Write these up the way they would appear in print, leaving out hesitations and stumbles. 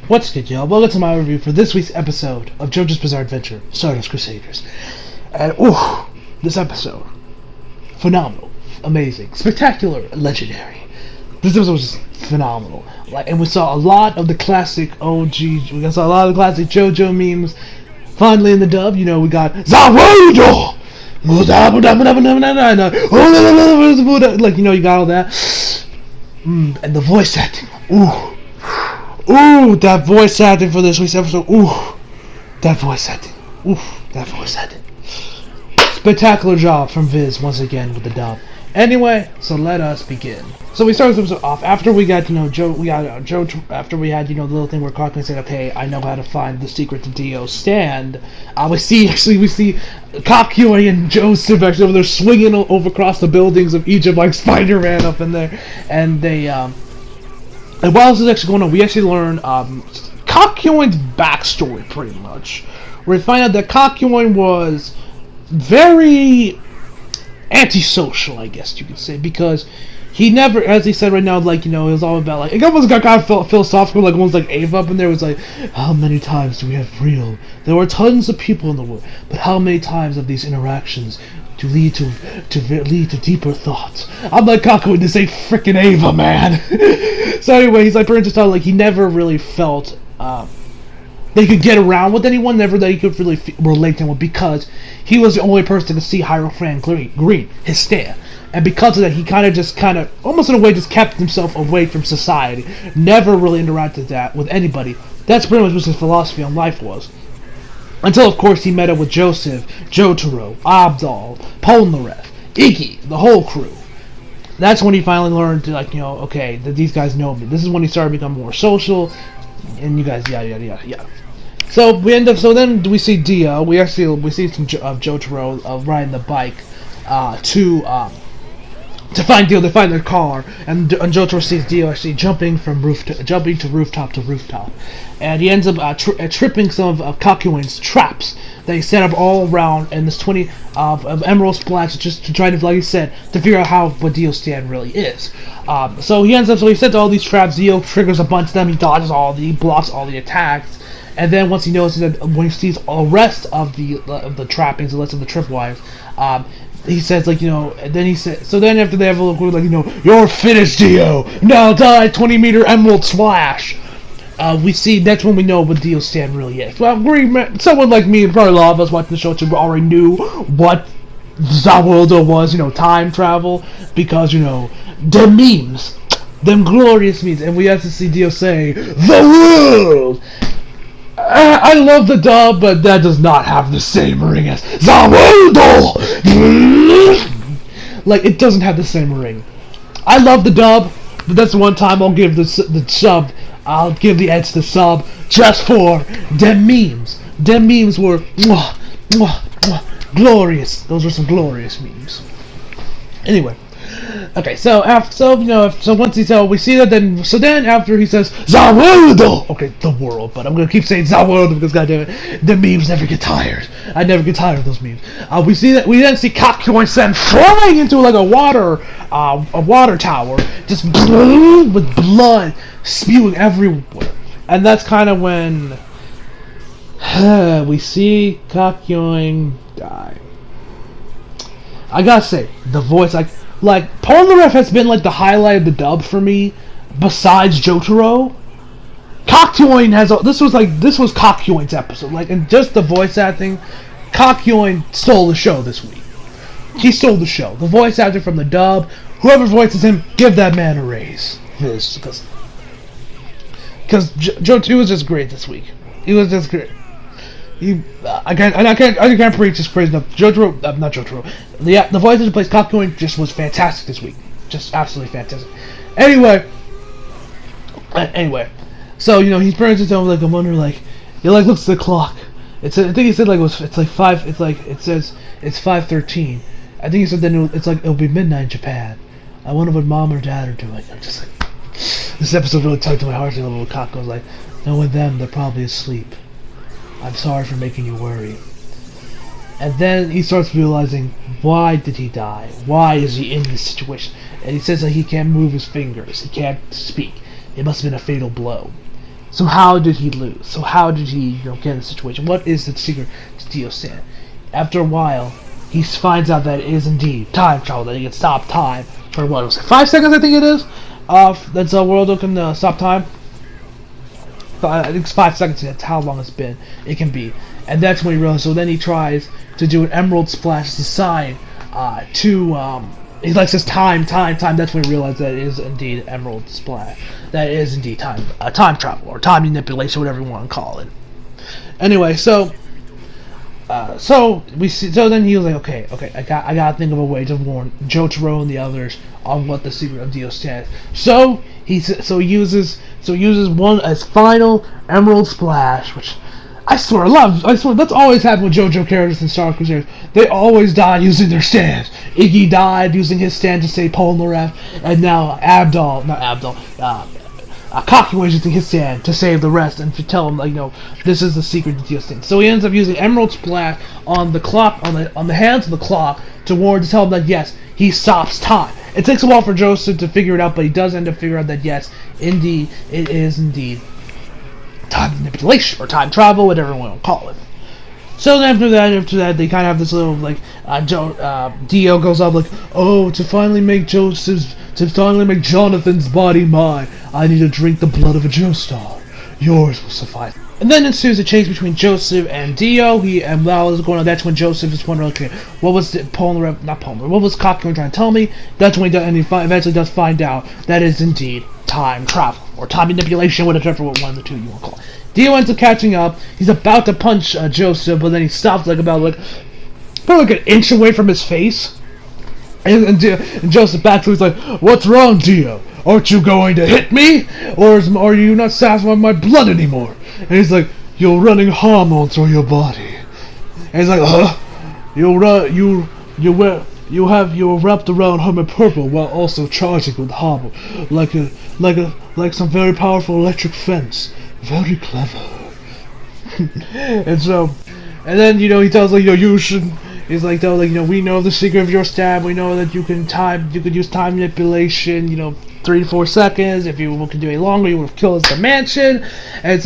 What's good, y'all? Welcome to my review for this week's episode of JoJo's Bizarre Adventure, Stardust Crusaders. And, this episode, phenomenal, amazing, spectacular, legendary. This episode was just phenomenal. And we saw a lot of the classic we saw a lot of the classic JoJo memes. Finally in the dub, we got Zawodo! Like, you got all that. And the voice acting. Ooh, that voice acting for this week's episode. That voice acting. Spectacular job from Viz once again with the dub. Anyway, so let us begin. So we started this episode off after we got to know Joe. After we had the little thing where Kakuin said, "Okay, I know how to find the secret to Dio's stand." We see Kakuin and Joseph actually over there swinging over across the buildings of Egypt like Spider-Man up in there, and they And while this is actually going on, we actually learn Kakuin's backstory, pretty much. We find out that Kakuin was very antisocial, I guess you could say, because he never, as he said right now, it was all about, it almost got kind of philosophical, almost like Ava up in there. It was like, how many times do we have real? There were tons of people in the world, but how many times of these interactions to lead to deeper thoughts? I'm like, Kakuin, this ain't freaking Ava, man. So anyway, he's for instance, he never really felt they could get around with anyone, never that he could really relate to anyone, because he was the only person to see Hierophant Green, his stand. And because of that, he kind of, almost in a way, just kept himself away from society. Never really interacted with anybody. That's pretty much what his philosophy on life was. Until, of course, he met up with Joseph, Jotaro, Abdal, Polnareff, Iggy, the whole crew. That's when he finally learned, okay, that these guys know me. This is when he started becoming more social, and you guys, yada. So then we see Dio. We see some of Jotaro riding the bike to find Dio. They find their car, and Jotaro sees Dio actually jumping to rooftop to rooftop, and he ends up tripping some of Kakuin's traps that he set up all around in this 20 of emerald splash, just to try to, like he said, to figure out what Dio's stand really is. So he sets all these traps. Dio triggers a bunch of them. He dodges he blocks all the attacks. And then once he notices that, when he sees all the rest of the trappings, the rest of the tripwires, he says, and then he says, so then after they have a look, you're finished, Dio! Now die, 20-meter emerald splash! We see, that's when we know what Dio's stand really is. Well, someone like me, and probably a lot of us watching the show too, already knew what Zawoldo was, time travel, because, them memes, them glorious memes, and we have to see Dio say, the world! I love the dub, but that does not have the same ring as Zawoldo! It doesn't have the same ring. I love the dub, but that's the one time I'll give the sub, I'll give the Eds the sub, just for them memes. Them memes were glorious. Those were some glorious memes. Anyway. Okay, so once we see that, then after he says Zawoldo, okay, the world, but I'm gonna keep saying Zawoldo because goddammit, the memes never get tired. I never get tired of those memes. We then see Kakuin Sen flying into a water tower, just with blood spewing everywhere, and that's kind of when we see Kakuin die. I gotta say, the voice, Polnareff has been the highlight of the dub for me, besides Jotaro. Kakuin this was Kakuin's episode, and just the voice acting, Kakuin stole the show this week. He stole the show. The voice actor from the dub, whoever voices him, give that man a raise. Because Jotaro was just great this week. He was just great. I can't preach this praise enough. Not Jotaro. The voice that plays Kakuin just was fantastic this week. Just absolutely fantastic. Anyway, so he turns his own I wonder he looks at the clock. I think he said it's 5. It says it's 5:13. I think he said then it'll be midnight in Japan. I wonder what mom or dad are doing. I'm just this episode really tugged to my heart a little. Kakuin's knowing them, they're probably asleep. I'm sorry for making you worry. And then he starts realizing, why did he die? Why is he in this situation? And he says that he can't move his fingers. He can't speak. It must have been a fatal blow. So how did he lose? So how did he, get in the situation? What is the secret to Dio's stand? After a while, he finds out that it is indeed time travel, that he can stop time for what was it, 5 seconds, I think it is? That's a world that can stop time. I think it's 5 seconds, that's how long it's been. It can be. And that's when he realizes, so then he tries to do an emerald splash as a sign he likes this time, that's when he realizes that it is indeed emerald splash. That is indeed time travel, or time manipulation, whatever you want to call it. Anyway, so then he was like, okay, I gotta think of a way to warn Jotaro and the others on what the secret of Dio stands. So he uses one as final emerald splash, which I swear that's always happened with JoJo characters in Stardust Crusaders. They always die using their stands. Iggy died using his stand to save Polnareff, and now Kakuya is using his stand to save the rest and to tell him, this is the secret to Dio's stand. So he ends up using Emerald Splash on the clock, on the hands of the clock, to tell him that yes, he stops time. It takes a while for Joseph to figure it out, but he does end up figuring out that yes, indeed, it is indeed time manipulation or time travel, whatever you want to call it. So then after that, they kind of have this little Dio goes up to finally make Jonathan's body mine, I need to drink the blood of a Joestar. Yours will suffice. And then ensues a change between Joseph and Dio. While this is going on, that's when Joseph is wondering, okay, what was what was Kakuya trying to tell me? That's when he eventually does find out that it's indeed time travel, or time manipulation, whatever one of the two you want to call it. Dio ends up catching up. He's about to punch Joseph, but then he stops probably an inch away from his face. And Joseph backs him. He's like, "What's wrong, Dio? Aren't you going to hit me? Or are you not satisfied with my blood anymore?" And he's like, "You're running hormone through your body." And he's like, "Huh? You're wrapped around Hermit Purple while also charging with hormone, like some very powerful electric fence. Very clever." and then he tells you should. He's like, though, we know the secret of your stab. We know that you could use time manipulation, 3 to 4 seconds. If you can do it longer, you would have killed us at the mansion. And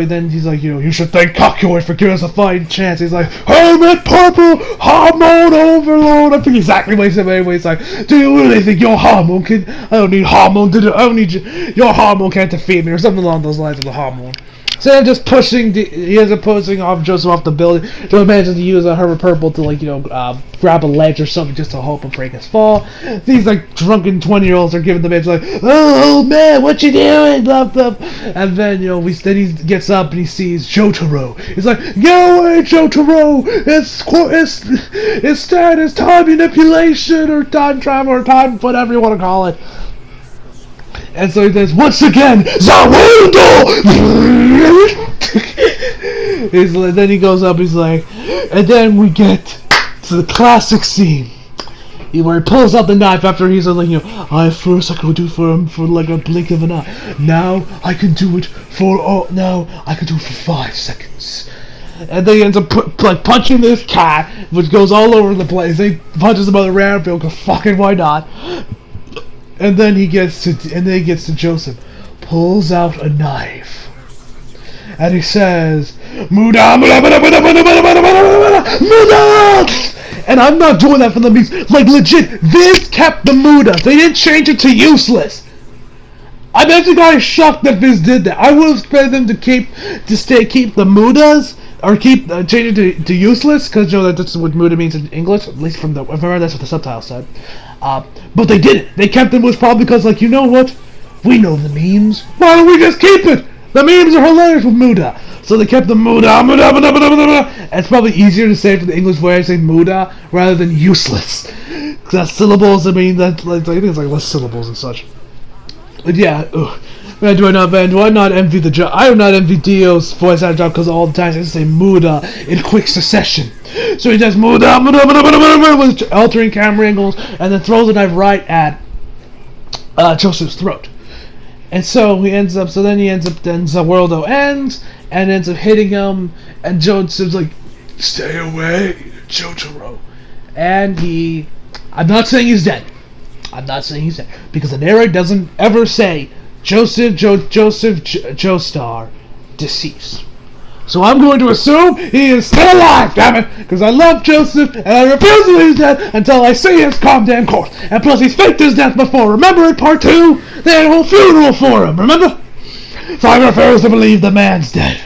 then he's like, you should thank Kakuya for giving us a fighting chance. He's like, Hermit Purple, Hormone Overload. I think exactly what he said, but anyway, he's like, do you really think your hormone can, I don't need hormone, I don't need your hormone can't defeat me, or something along those lines of the hormone. So then just he ends up pushing off Joseph off the building. Joe manages to use a Hermit Purple to grab a ledge or something just to hope and break his fall. These drunken 20-year-olds are giving the man oh man, what you doing? Blah blah. And then then he gets up and he sees Jotaro. He's like, get away, Jotaro! It's time manipulation or time travel or time whatever you want to call it. And so he says, once again, Zawundo! Then he goes up, he's like, and then we get to the classic scene where he pulls out the knife after he's like, I could do for like a blink of an eye. Now I can do it for 5 seconds. And then he ends up punching this cat, which goes all over the place. He punches him on the round field, because fucking why not? And then he gets to Joseph, pulls out a knife, and he says, MUDA, MUDA! And I'm not doing that for the memes. Legit, this kept the MUDA. They didn't change it to useless. I'm actually kind of shocked that Viz did that. I would have expected them to keep the MUDAs, or change it to useless, because that's what MUDA means in English, at least from remember that's what the subtitle said. But they didn't. They kept it, was probably because, you know what? We know the memes. Why don't we just keep it? The memes are hilarious with MUDA. So they kept the MUDA, and it's probably easier to say for the English way I say MUDA rather than useless. Because that's syllables, I think it's less syllables and such. But yeah, man, do I not envy the job? I do not envy Dio's voice actor job, because all the time I say MUDA in quick succession. So he does MUDA with altering camera angles, and then throws a knife right at Joseph's throat. And so then Zawundo ends, and ends up hitting him, and Joseph's like, stay away, Jotaro. And I'm not saying he's dead. Because the narrator doesn't ever say Joseph Joestar deceased. So I'm going to assume he is still alive, damn it! Because I love Joseph, and I refuse to believe he's dead until I see his goddamn corpse. And plus, he's faked his death before. Remember in part 2? They had a whole funeral for him, remember? So I refuse to believe the man's dead.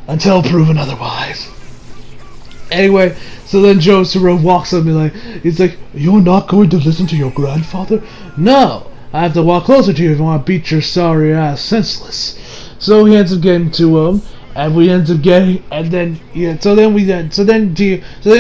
Until proven otherwise. Anyway, so then Joseph walks up and he's like, you're not going to listen to your grandfather? No, I have to walk closer to you if you want to beat your sorry ass senseless. So he ends up getting to him. And we end up getting, and then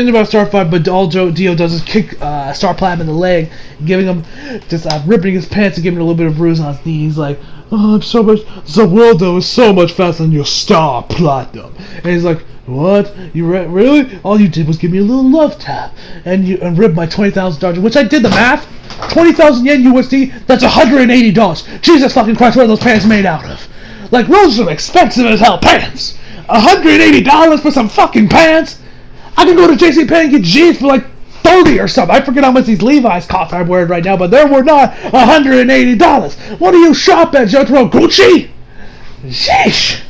about Star fight, but all Dio does is kick Star Platinum in the leg, giving him just ripping his pants and giving him a little bit of bruise on his knee. He's like, oh, I'm so much. The world though is so much faster than your Star Platinum. And he's like, what? You really? All you did was give me a little love tap, and rip my $20,000, which I did the math. 20,000 yen USD. That's $180. Jesus fucking Christ! What are those pants made out of? Like, those are expensive as hell pants! $180 for some fucking pants? I can go to JCPenney and get jeans for like $30 or something. I forget how much these Levi's cost I'm wearing right now, but they were not $180. What do you shop at, JoJo? Gucci? Sheesh!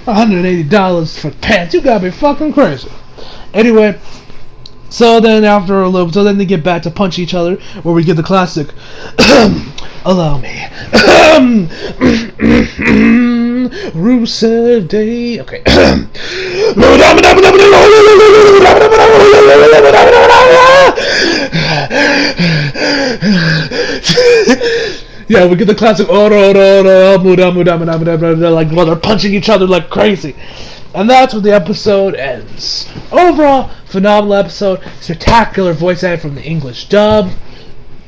$180 for pants. You gotta be fucking crazy. Anyway, so then after a little, so then they get back to punch each other, where we get the classic, allow me, Rusev Day, okay, yeah, we get the classic, like, while they're punching each other like crazy. And that's where the episode ends. Overall, phenomenal episode. Spectacular voice acting from the English dub.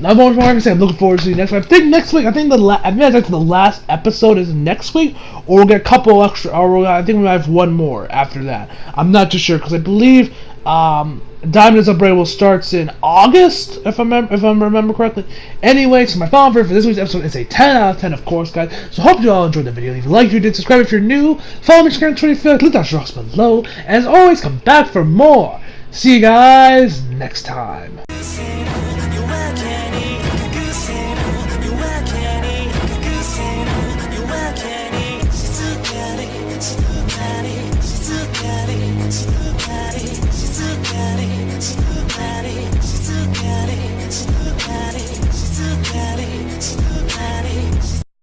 I'm looking forward to the next week. I think next week, I think the last episode is next week, or we'll get a couple extra, or I think we might have one more after that. I'm not too sure, because I believe Diamond is Unbreakable starts in August, if I remember correctly. Anyway, so my final verdict for this week's episode is a 10 out of 10, of course, guys. So hope you all enjoyed the video. Leave a like if you did, subscribe if you're new, follow me on Instagram and Twitter if you feel like, leave down your rocks below. And as always, come back for more. See you guys next time.